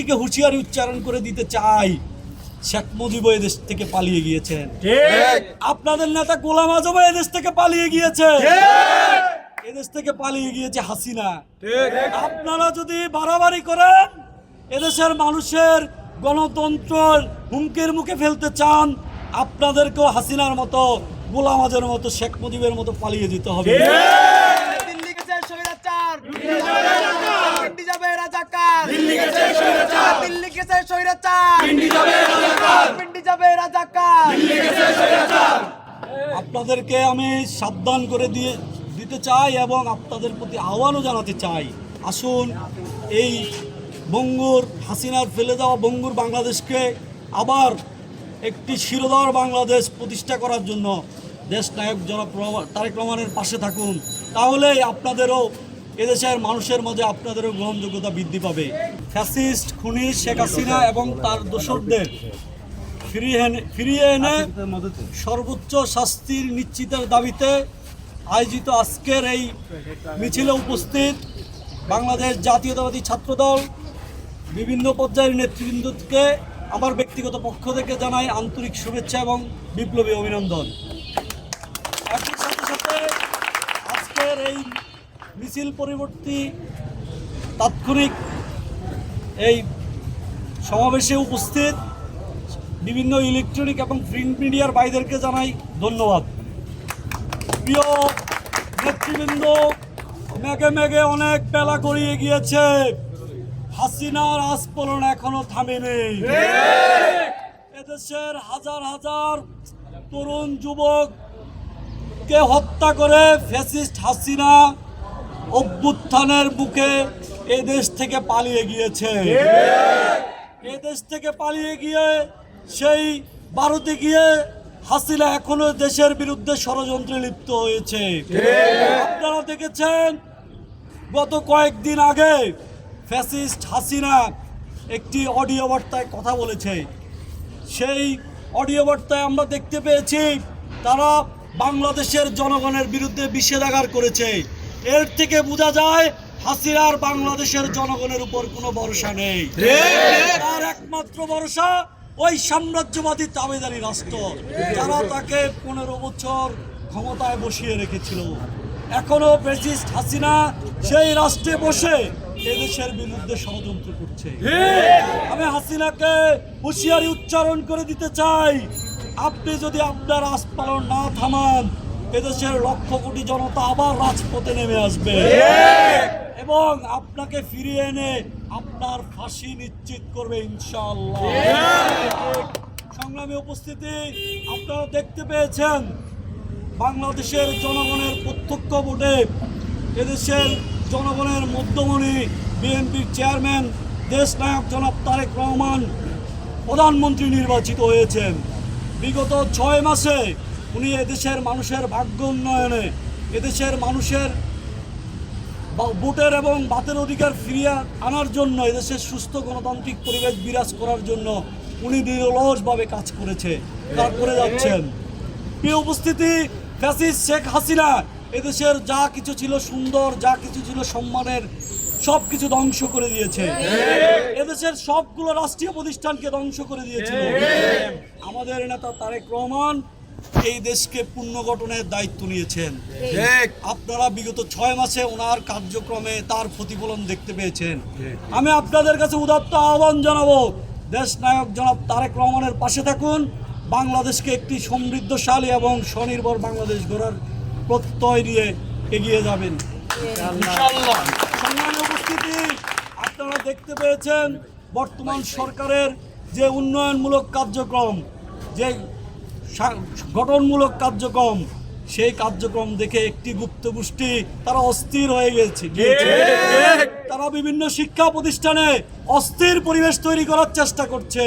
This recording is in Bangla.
বাংলাদেশবাসীকে হুঁশিয়ারি উচ্চারণ করে দিতে চাই, শেখ মুজিব এই দেশ থেকে পালিয়ে গিয়েছেন। আপনাদের নেতা গোলাম আজম এই দেশ থেকে পালিয়ে গিয়েছে, এদেশ থেকে পালিয়ে গিয়েছে হাসিনা। আপনারা যদি বাড়াবাড়ি করেন, এদেশের মানুষের গণতন্ত্র হুমকির মুখে ফেলতে চান, আপনাদেরকেও হাসিনার মতো, গোলাম আজমের মতো, শেখ মুজিবের মতো পালিয়ে যেতে হবে। আপনাদেরকে আমি সাবধান করে দিতে চাই এবং আপনাদের প্রতি আহ্বানও জানাতে চাই, আসুন এই বঙ্গুর হাসিনার ফেলে যাওয়া বঙ্গুর বাংলাদেশকে আবার একটি শিরোধার বাংলাদেশ প্রতিষ্ঠা করার জন্য দেশ নায়ক জনাব তারেক রহমানের পাশে থাকুন, তাহলেই আপনাদেরও এদেশের মানুষের মাঝে আপনাদেরও গ্রহণযোগ্যতা বৃদ্ধি পাবে। ফ্যাসিস্ট খুনি শেখ হাসিনা এবং তার দোসরদের ফিরিয়ে এনে সর্বোচ্চ শাস্তির নিশ্চিতের দাবিতে আয়োজিত আজকের এই মিছিলে উপস্থিত বাংলাদেশ জাতীয়তাবাদী ছাত্রদল বিভিন্ন পর্যায়ের নেতৃবৃন্দকে আমার ব্যক্তিগত পক্ষ থেকে জানাই আন্তরিক শুভেচ্ছা এবং বিপ্লবী অভিনন্দন। একই সাথে সাথে আজকের এই মিছিল পরবর্তী তাৎক্ষণিক এই সমাবেশে উপস্থিত বিভিন্ন ইলেকট্রনিক এবং প্রিন্ট মিডিয়ার ভাইদেরকে জানাই ধন্যবাদ। প্রিয় নেতৃবৃন্দ, মেঘে মেঘে অনেক বেলা গড়িয়ে গিয়েছে, হাসিনার আস্ফোরণ এখনো থামেনি। এদেশের হাজার হাজার তরুণ যুবককে হত্যা করে ফ্যাসিস্ট হাসিনা অভ্যুত্থানের বুকে এদেশ থেকে পালিয়ে গিয়েছে। এদেশ থেকে পালিয়ে গিয়ে সেই ভারতে গিয়ে হাসিনা এখনো দেশের বিরুদ্ধে ষড়যন্ত্রে লিপ্ত হয়েছে। আপনারা দেখেছেন গত কয়েকদিন আগে ফ্যাসিস্ট হাসিনা একটি অডিও বার্তায় কথা বলেছে। সেই অডিও বার্তায় আমরা দেখতে পেয়েছি তারা বাংলাদেশের জনগণের বিরুদ্ধে বিষেধাগার করেছে। এর থেকে বোঝা যায় হাসিনার বাংলাদেশের জনগণের উপর কোনো ভরসা নেই। তার একমাত্র ভরসা ওই সাম্রাজ্যবাদী তাবেদারি রাষ্ট্র, যারা তাকে 15 বছর ক্ষমতায় বসিয়ে রেখেছিল। এখনো ফ্যাসিস্ট হাসিনা সেই রাষ্ট্রে বসে এদেশের বিরুদ্ধে ষড়যন্ত্র করছে। আমি হাসিনাকে হুঁশিয়ারি উচ্চারণ করে দিতে চাই, আপনি যদি আপনার আস্ফালন না থামান, এদেশের লক্ষ কোটি জনতা আবার রাজপথে নেমে আসবে এবং আপনাকে ফিরিয়ে এনে আপনার ফাঁসি নিশ্চিত করবে ইনশাআল্লাহ। সংগ্রামী উপস্থিতি, আপনারা দেখতে পেয়েছেন বাংলাদেশের জনগণের প্রত্যক্ষ ভোটে এদেশের জনগণের মধ্যমণি বিএনপির চেয়ারম্যান দেশ নায়ক জনাব তারেক রহমান প্রধানমন্ত্রী নির্বাচিত হয়েছেন। বিগত 6 মাসে উনি এদেশের মানুষের ভাগ্য উন্নয়নে, এদেশের মানুষের ভোটের এবং বাতের অধিকার ফিরিয়ে আনার জন্য, এদেশের সুস্থ গণতান্ত্রিক পরিবেশ বিরাজ করার জন্য উনি নিরলসভাবে কাজ করে যাচ্ছেন। প্রিয় উপস্থিতি, ফ্যাসিস্ট শেখ হাসিনা এদেশের যা কিছু ছিল সুন্দর, যা কিছু ছিল সম্মানের, সব কিছু ধ্বংস করে দিয়েছে। এদেশের সবগুলো রাষ্ট্রীয় প্রতিষ্ঠানকে ধ্বংস করে দিয়েছিল। আমাদের নেতা তারেক রহমান এই দেশকে পুনর্গঠনের দায়িত্ব নিয়েছেন। আপনারা বিগত 6 মাসে ওনার কার্যক্রমে তার প্রতিফলন দেখতে পেয়েছেন। আমি আপনাদের কাছে উদাত্ত আহ্বান জানাবো, দেশ নায়ক জনাব তারেক রহমানের পাশে থাকুন, বাংলাদেশকে একটি সমৃদ্ধশালী এবং স্বনির্ভর বাংলাদেশ গড়ার প্রত্যয় নিয়ে এগিয়ে যাবেন ইনশাআল্লাহ। সংগ্রামী উপস্থিতি, আপনারা দেখতে পেয়েছেন বর্তমান সরকারের যে উন্নয়নমূলক কার্যক্রম, যে গঠনমূলক কার্যক্রম, সেই কার্যক্রম দেখে একটি গুপ্ত গোষ্ঠী তারা অস্থির হয়ে গেছে। তারা বিভিন্ন শিক্ষা প্রতিষ্ঠানে অস্থির পরিবেশ তৈরি করার চেষ্টা করছে।